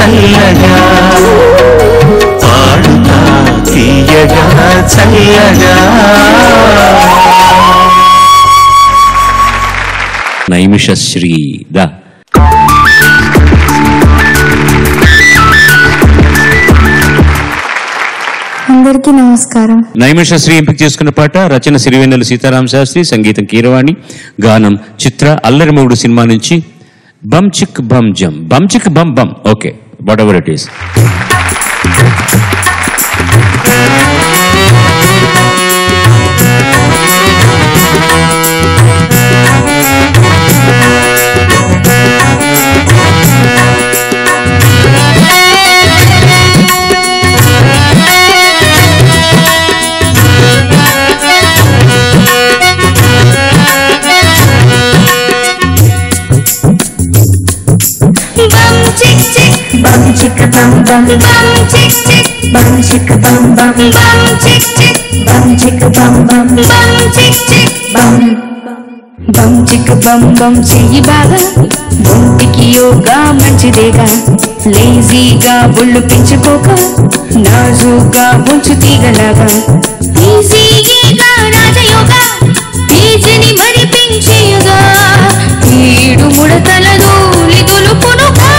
చల్లగా పాడుతా తీయగా చల్లగా. నైమిషశ్రీ దా. అందరికీ నమస్కారం. నైమిషశ్రీ ఎంపిక చేసుకున్న పాట రచన సిరివెన్నెల సీతారామ శాస్త్రి, సంగీతం కీరవాణి, గానం చిత్ర. అల్లరిమౌడు సినిమా నుంచి బమ్ చిక్ బమ్ జమ్, బమ్ చిక్ బమ్ బమ్. Okay, whatever it is. Bum chicka bum bum bum chick chick bum chicka bum bum bum chick chick bum chicka bum bum bum chick chick bum bum chicka bum bum చెయ్యి బాగా ఒంటికి యోగా మంచిదేగా లేజీగా ఒళ్ళు పెంచుకోక నాజుగా ఉంచు తీగలాగా ఈజీగా రాజయోగా బీజని మరి పెంచేయగా ఈడు ముడతల దూలి దులుపునుగా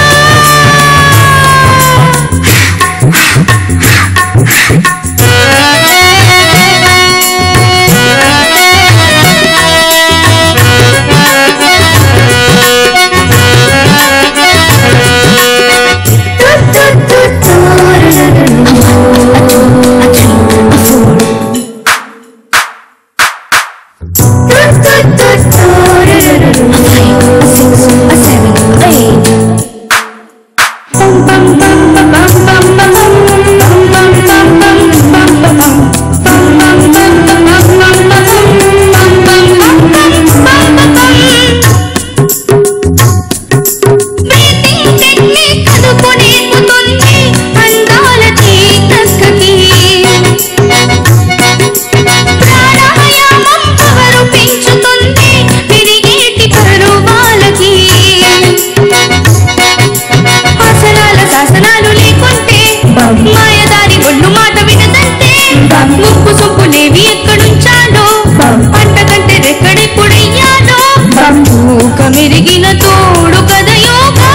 మెరిగిన తోడు కథ యోగా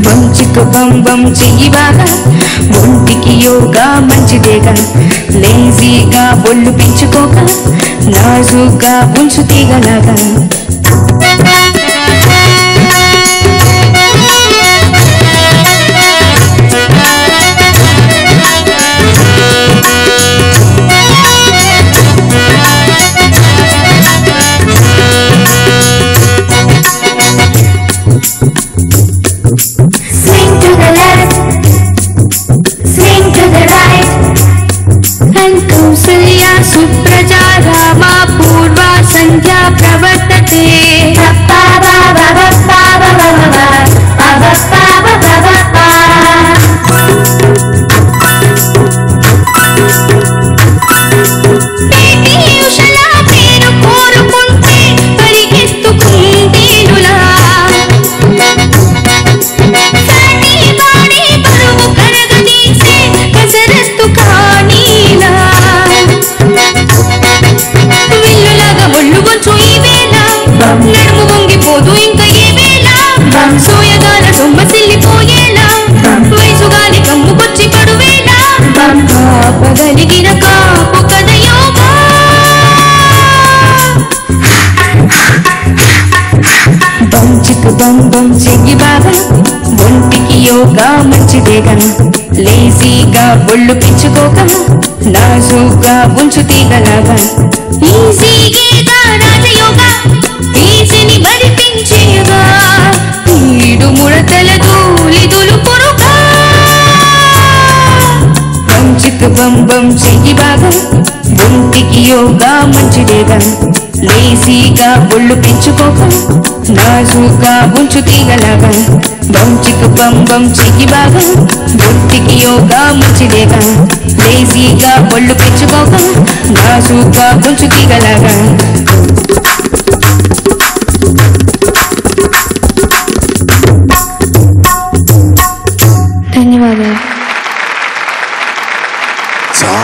బమ్ చిక్ బమ్ బమ్ చెయ్యి బాగా ఒంటికి యోగా మంచిదేగా లేజీగా ఒళ్ళు పెంచుకోక నాజుగా ఉంచు తీగలాగా सुप्रजा रामा पूर्वा संध्या प्रवर्तते నడుము వంగిపోదు ఇంకా ఏ వేళ సోయగాల సొమ్మసిల్లిపోయేలా వయసుగాలి కమ్ముకొచ్చి పడువేలా కాపగలిగిన కాపు కథ యోగా బమ్ చిక్ బమ్ బమ్ చెయ్యి బాగా ఒంటికి యోగా మంచిదేగా లేజీగా ఒళ్ళు పెంచుకోక నాజుగా ఉంచు తీగలాగా ఈజీగా రాజయోగా బీజని మరి పెంచేయగా ఈడు ముడతల దూలి దులుపునుగా బమ్ చిక్ బమ్ బమ్ చెయ్యి బాగా ఒంటికి యోగా మంచిదేగా లేజీగా ఒళ్ళు పెంచుకోక నాజుగా ఉంచు తీగలాగా బమ్ చిక్ బమ్ బమ్ చెయ్యి బాగా ఒంటికి యోగా మంచిదేగా లేజీగా ఒళ్ళు పెంచుకోక నాజుగా ఉంచు తీగలాగా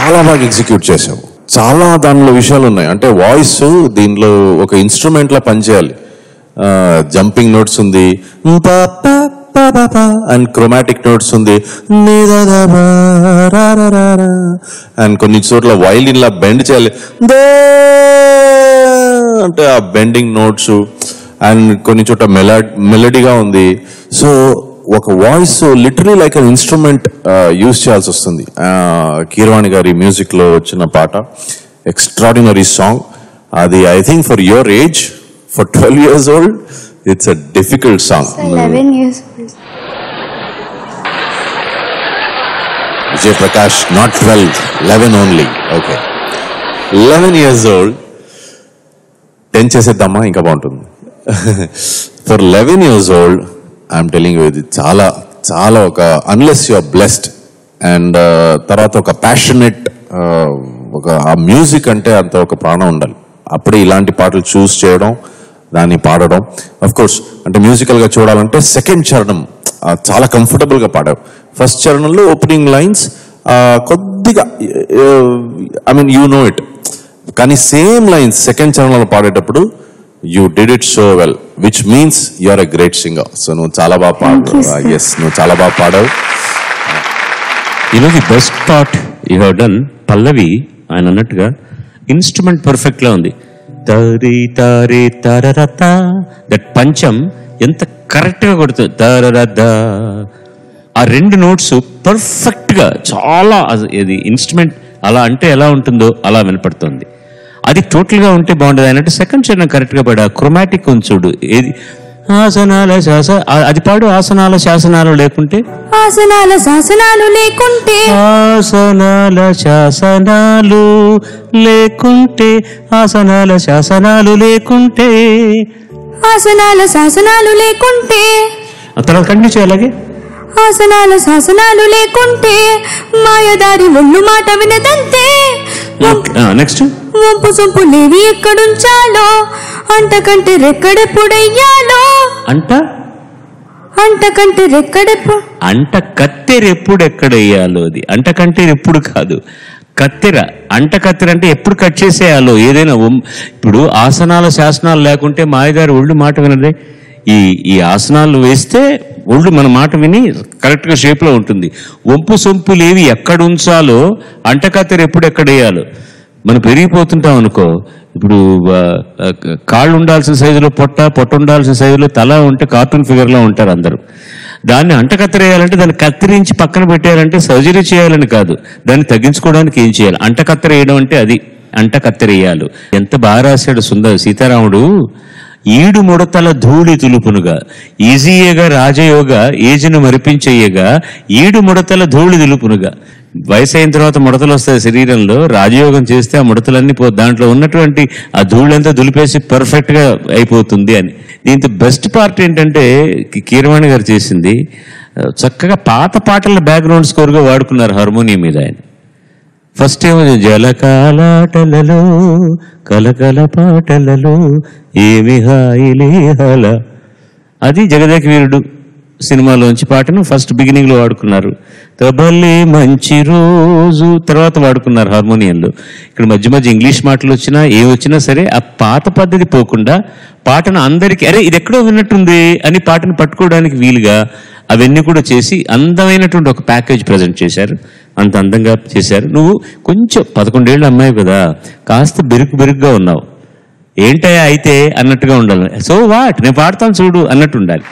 చాలా బాగా ఎగ్జిక్యూట్ చేసావు. చాలా దానిలో విషయాలు ఉన్నాయి. అంటే వాయిస్ దీనిలో ఒక ఇన్స్ట్రుమెంట్ లా పనిచేయాలి. జంపింగ్ నోట్స్ ఉంది, అండ్ క్రోమాటిక్ నోట్స్ ఉంది, అండ్ కొన్ని చోట్ల వైలిన్ లా బెండ్ చేయాలి అంటే ఆ బెండింగ్ నోట్స్, అండ్ కొన్ని చోట్ల మెలడీగా ఉంది. సో ఒక voice literally like an instrument use చేయాల్సి వస్తుంది. కీరవాణి గారి మ్యూజిక్ లో వచ్చిన పాట ఎక్స్ట్రాడినరీ సాంగ్. అది I think for your age, for 12 years old, it's a difficult song. 11 years old. Vijay Prakash, not 12, 11 only. Okay, 11 years old. 10 చేసేద్దామా, ఇంకా బాగుంటుంది. For 11 years old, I'm telling you, ఇది చాలా చాలా ఒక unless you are blessed and తర్వాత ఒక ప్యాషనెట్, ఒక ఆ మ్యూజిక్ అంటే అంత ఒక ప్రాణం ఉండాలి. అప్పుడే ఇలాంటి పాటలు చూస్ చేయడం, దాన్ని పాడడం. అఫ్ కోర్స్ అంటే మ్యూజికల్ గా చూడాలంటే సెకండ్ చరణం చాలా కంఫర్టబుల్ గా పాడావు. ఫస్ట్ చరణంలో ఓపెనింగ్ లైన్స్ కొద్దిగా I mean you know it, కానీ సేమ్ లైన్స్ సెకండ్ చరణంలో పాడేటప్పుడు you did it so well, which means you are a great singer. So నువ్వు చాలా బాగా పాడావు. Yes, నువ్వు చాలా బాగా పాడావు. You know the best part you have done, పల్లవి ఆయన అన్నట్టుగా ఇన్స్ట్రుమెంట్ పర్ఫెక్ట్ లా ఉంది. తరి తారే తరరత, దట్ పంచం ఎంత కరెక్ట్ గా కొడుతుంది. తరరద, ఆ రెండు నోట్స్ పర్ఫెక్ట్ గా చాలా, ఇది ఇన్స్ట్రుమెంట్ అలా అంటే ఎలా ఉంటుందో అలా వినపడుతుంది. అది టోటల్ గా ఉంటే బాగుండదు. అన్నట్టు సెకండ్ చరణం కరెక్ట్ గా పాడా. క్రోమాటిక్ ఉంచుడు, ఏది ఆసనాల శాస, అది పాడు. ఆసనాల శాసనాలు లేకుంటే, ఆసనాల శాసనాలు లేకుంటే, ఆసనాల శాసనాలు లేకుంటే, ఆసనాల శాసనాలు లేకుంటే, ఆసనాల శాసనాలు లేకుంటే, ఆ తర్వాత కంటిన్యూ చేయాలి అలాగే. ఆసనాల శాసనాలు లేకుంటే మాయదారి ఒళ్ళు మాట వినదంతే. నెక్స్ట్, వంపు సొంపు లేవి ఎక్కడుంచాలో, అంటకంటే రెక్కడెప్పుడయ్యాలో, అంటకంటే రెక్కడెప్పుడు, అంట కత్తెర ఎప్పుడు ఎక్కడయ్యాలో. అది అంటకంటే ఎప్పుడు కాదు, కత్తెర. అంట కత్తెర అంటే ఎప్పుడు కట్ చేసేయాలో ఏదైనా. ఇప్పుడు ఆసనాల శాసనాలు లేకుంటే మాయదారి ఒళ్ళు మాట వినదే. ఈ ఆసనాలు వేస్తే ఒళ్ళు మన మాట విని కరెక్ట్ గా షేప్ లో ఉంటుంది. వంపు సొంపులేవి ఎక్కడ ఉంచాలో, అంటకత్తెర ఎప్పుడు ఎక్కడేయాలో. మనం పెరిగిపోతుంటాం అనుకో, ఇప్పుడు కాళ్ళు ఉండాల్సిన సైజులో పొట్ట ఉండాల్సిన సైజులో తల ఉంటే కార్టూన్ ఫిగర్ లో ఉంటారు అందరూ. దాన్ని అంటకత్తెరేయాలంటే దాన్ని కత్తిరించి పక్కన పెట్టేయాలంటే సర్జరీ చేయాలని కాదు, దాన్ని తగ్గించుకోవడానికి ఏం చేయాలి. అంటకత్తెరేయడం అంటే అది, అంటకత్తెరేయాలు. ఎంత బాగా రాశాడు సీతారాముడు. ఈడు ముడతల ధూళి తులుపునుగా, ఈజీయగా రాజయోగా ఏజును మరిపించయ్యగా, ఈడు ముడతల ధూళి తులుపునుగా. వయసు అయిన తర్వాత ముడతలు వస్తాయి శరీరంలో, రాజయోగం చేస్తే ఆ ముడతలన్నీ దాంట్లో ఉన్నటువంటి ఆ ధూళంతా దులిపేసి పర్ఫెక్ట్ గా అయిపోతుంది అని. దీంతో బెస్ట్ పార్ట్ ఏంటంటే కీరవాణి గారు చేసింది, చక్కగా పాత పాటల బ్యాక్గ్రౌండ్ స్కోర్ గా వాడుకున్నారు హార్మోనియం మీద ఆయన. ఫస్ట్ ఏమో జలకాలాటలలో కలకల పాటలలో ఏమి హాయిలే హల, అది జగదేక వీరుడు సినిమాలోంచి పాటను ఫస్ట్ బిగినింగ్ లో వాడుకున్నారు. తబలే మంచి రోజు తర్వాత వాడుకున్నారు హార్మోనియంలో. ఇక్కడ మధ్య మధ్య ఇంగ్లీష్ మాటలు వచ్చినా వచ్చినా సరే ఆ పాత పద్ధతి పోకుండా పాటను అందరికీ అరే ఇది ఎక్కడో విన్నట్టుంది అని పాటను పట్టుకోవడానికి వీలుగా అవన్నీ కూడా చేసి అందమైనటువంటి ఒక ప్యాకేజ్ ప్రజెంట్ చేశారు. అంత అందంగా చేశారు. నువ్వు కొంచెం 11 ఏళ్ళ అమ్మాయి కదా, కాస్త బెరుకుగా ఉన్నావు. ఏంటయ్యా అయితే అన్నట్టుగా ఉండాలి. సో వాట్, నేను పాడతాను చూడు అన్నట్టు ఉండాలి.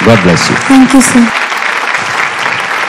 God bless you. Thank you sir.